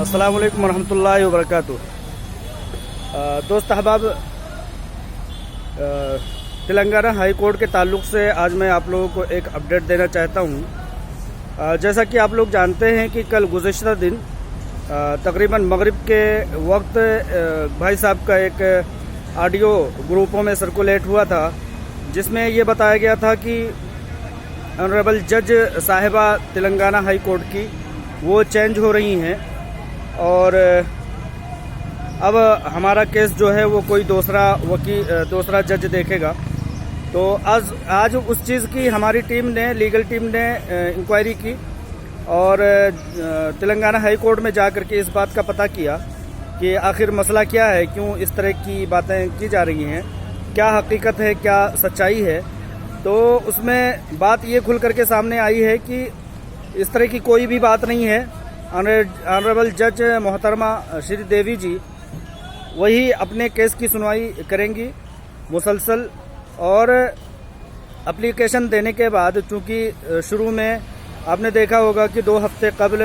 अस्सलाम वालेकुम रहमतुल्लाहि व बरकातुहू। दोस्त अहबाब, तेलंगाना हाई कोर्ट के ताल्लुक़ से आज मैं आप लोगों को एक अपडेट देना चाहता हूँ। जैसा कि आप लोग जानते हैं कि कल गुज़िश्ता दिन तकरीबन मगरिब के वक्त भाई साहब का एक ऑडियो ग्रुपों में सर्कुलेट हुआ था, जिसमें ये बताया गया था कि ऑनरेबल जज साहिबा तेलंगाना हाई कोर्ट की वो चेंज हो रही हैं और अब हमारा केस जो है वो कोई दूसरा जज देखेगा। तो आज उस चीज़ की हमारी लीगल टीम ने इंक्वायरी की और तेलंगाना हाई कोर्ट में जाकर के इस बात का पता किया कि आखिर मसला क्या है, क्यों इस तरह की बातें की जा रही हैं, क्या हकीकत है, क्या सच्चाई है। तो उसमें बात ये खुल करके सामने आई है कि इस तरह की कोई भी बात नहीं है। ऑनरेबल जज मोहतरमा श्री देवी जी वही अपने केस की सुनवाई करेंगी मुसलसल, और एप्लीकेशन देने के बाद, चूँकि शुरू में आपने देखा होगा कि 2 हफ्ते कबल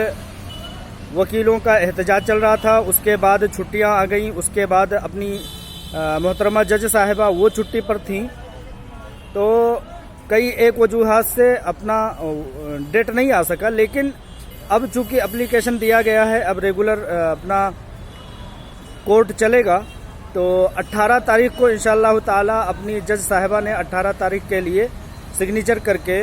वकीलों का एहतजाज चल रहा था, उसके बाद छुट्टियां आ गईं, उसके बाद अपनी मोहतरमा जज साहिबा वो छुट्टी पर थीं, तो कई एक वजूहात से अपना डेट नहीं आ सका। लेकिन अब चूँकि एप्लीकेशन दिया गया है, अब रेगुलर अपना कोर्ट चलेगा, तो 18 तारीख को इंशाअल्लाह ताला अपनी जज साहिबा ने 18 तारीख के लिए सिग्नेचर करके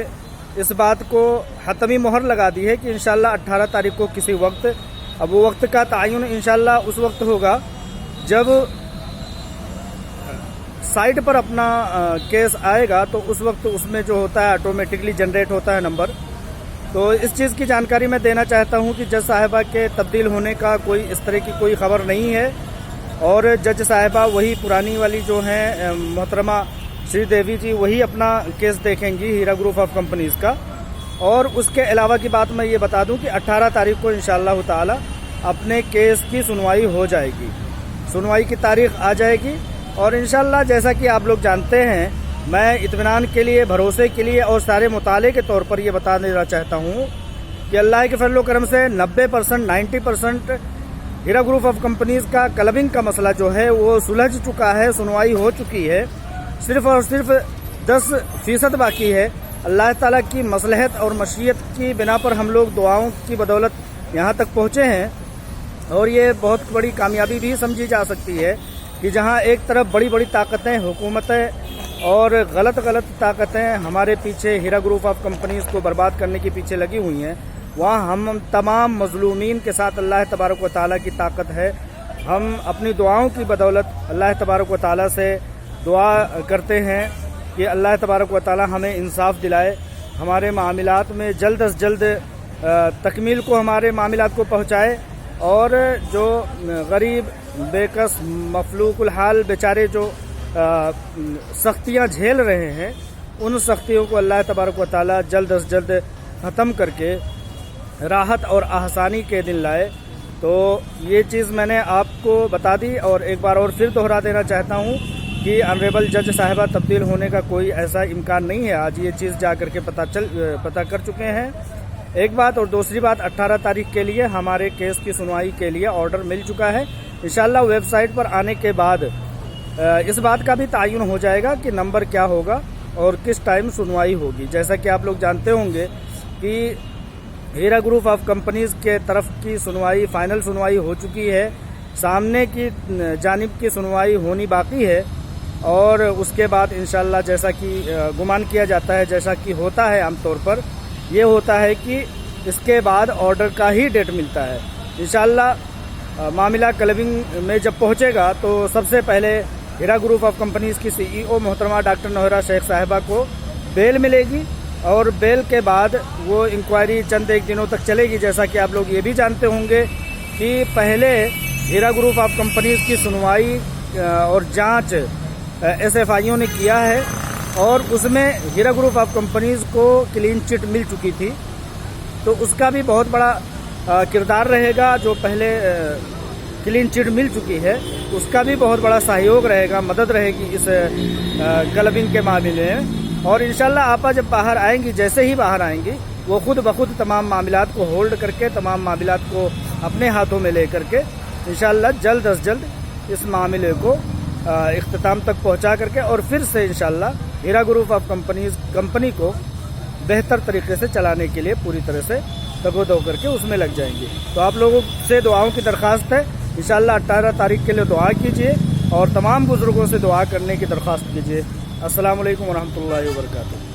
इस बात को हतमी मोहर लगा दी है कि इंशाअल्लाह 18 तारीख को किसी वक्त, अब वो वक्त का तयन इंशाअल्लाह उस वक्त होगा जब साइट पर अपना केस आएगा, तो उस वक्त उसमें जो होता है ऑटोमेटिकली जनरेट होता है नंबर। तो इस चीज़ की जानकारी मैं देना चाहता हूं कि जज साहिबा के तब्दील होने का कोई इस तरह की कोई खबर नहीं है, और जज साहिबा वही पुरानी वाली जो हैं मोहतरमा श्री देवी जी वही अपना केस देखेंगी हीरा ग्रुप ऑफ कंपनीज़ का। और उसके अलावा की बात मैं ये बता दूं कि 18 तारीख को इंशाअल्लाह ताला अपने केस की सुनवाई हो जाएगी, सुनवाई की तारीख आ जाएगी। और इंशाअल्लाह जैसा कि आप लोग जानते हैं, मैं इत्मीनान के लिए, भरोसे के लिए और सारे मुताले के तौर पर यह बता देना चाहता हूँ कि अल्लाह के फजल करम से 90% 90% हीरा ग्रुप ऑफ कंपनीज़ का क्लबिंग का मसला जो है वो सुलझ चुका है, सुनवाई हो चुकी है। सिर्फ और सिर्फ 10% बाकी है। अल्लाह ताला की मसलहत और मशीयत की बिना पर हम लोग दुआओं की बदौलत यहाँ तक पहुँचे हैं, और ये बहुत बड़ी कामयाबी भी समझी जा सकती है कि जहाँ एक तरफ बड़ी बड़ी ताकतें, हुकूमतें और गलत ताकतें हमारे पीछे हीरा ग्रुप ऑफ कंपनीज़ को बर्बाद करने के पीछे लगी हुई हैं, वहाँ हम तमाम मजलूमीन के साथ अल्लाह तबारक व तआला की ताकत है। हम अपनी दुआओं की बदौलत अल्लाह तबारक व तआला से दुआ करते हैं कि अल्लाह तबारक व तआला हमें इंसाफ दिलाए, हमारे मामलात में जल्द अज जल्द तकमील को, हमारे मामलात को पहुँचाए, और जो गरीब बेकस मफलूकुल हाल बेचारे जो सख्तियाँ झेल रहे हैं, उन सख्तियों को अल्लाह तबारक व तआला जल्द अज जल्द ख़त्म करके राहत और आसानी के दिन लाए। तो ये चीज़ मैंने आपको बता दी, और एक बार और फिर दोहरा देना चाहता हूँ कि ऑनरेबल जज साहिबा तब्दील होने का कोई ऐसा इम्कान नहीं है। आज ये चीज़ जा करके पता कर चुके हैं, एक बात। और दूसरी बात, 18 तारीख के लिए हमारे केस की सुनवाई के लिए ऑर्डर मिल चुका है। इंशाअल्लाह वेबसाइट पर आने के बाद इस बात का भी तयन हो जाएगा कि नंबर क्या होगा और किस टाइम सुनवाई होगी। जैसा कि आप लोग जानते होंगे कि हीरा ग्रुप ऑफ कंपनीज़ के तरफ की सुनवाई, फाइनल सुनवाई हो चुकी है, सामने की जानिब की सुनवाई होनी बाकी है, और उसके बाद इंशाअल्लाह जैसा कि गुमान किया जाता है, जैसा कि होता है आमतौर पर, ये होता है कि इसके बाद ऑर्डर का ही डेट मिलता है। इंशाअल्लाह मामला क्लबिंग में जब पहुंचेगा तो सबसे पहले हीरा ग्रुप ऑफ कंपनीज़ की CEO मोहतरमा डॉक्टर नौहरा शेख साहिबा को बेल मिलेगी, और बेल के बाद वो इंक्वायरी चंद एक दिनों तक चलेगी। जैसा कि आप लोग ये भी जानते होंगे कि पहले हीरा ग्रुप ऑफ कंपनीज़ की सुनवाई और जांच SFIओ ने किया है, और उसमें हीरा ग्रुप ऑफ कंपनीज़ को क्लीन चिट मिल चुकी थी, तो उसका भी बहुत बड़ा किरदार रहेगा। जो पहले क्लीन चिट मिल चुकी है उसका भी बहुत बड़ा सहयोग रहेगा, मदद रहेगी इस क्लबिंग के मामले में। और इंशाल्लाह आपा जब बाहर आएंगी, जैसे ही बाहर आएंगी, वो खुद ब खुद तमाम मामलात को होल्ड करके, तमाम मामलात को اپنے ہاتھوں میں لے کر کے انشاءاللہ جلد از جلد اس معاملے کو اختتام تک پہنچا کر کے اور پھر سے انشاءاللہ ہیرا گروپ آف کمپنی کو بہتر طریقے سے چلانے کے لیے پوری طرح سے تگ و دو کر کے اس میں لگ جائیں گے. تو آپ لوگوں سے دعاؤں کی درخواست ہے, انشاءاللہ 18 تاریخ کے لیے دعا کیجیے اور تمام بزرگوں سے دعا کرنے کی درخواست کیجیے. السلام علیکم ورحمۃ اللہ وبرکاتہ.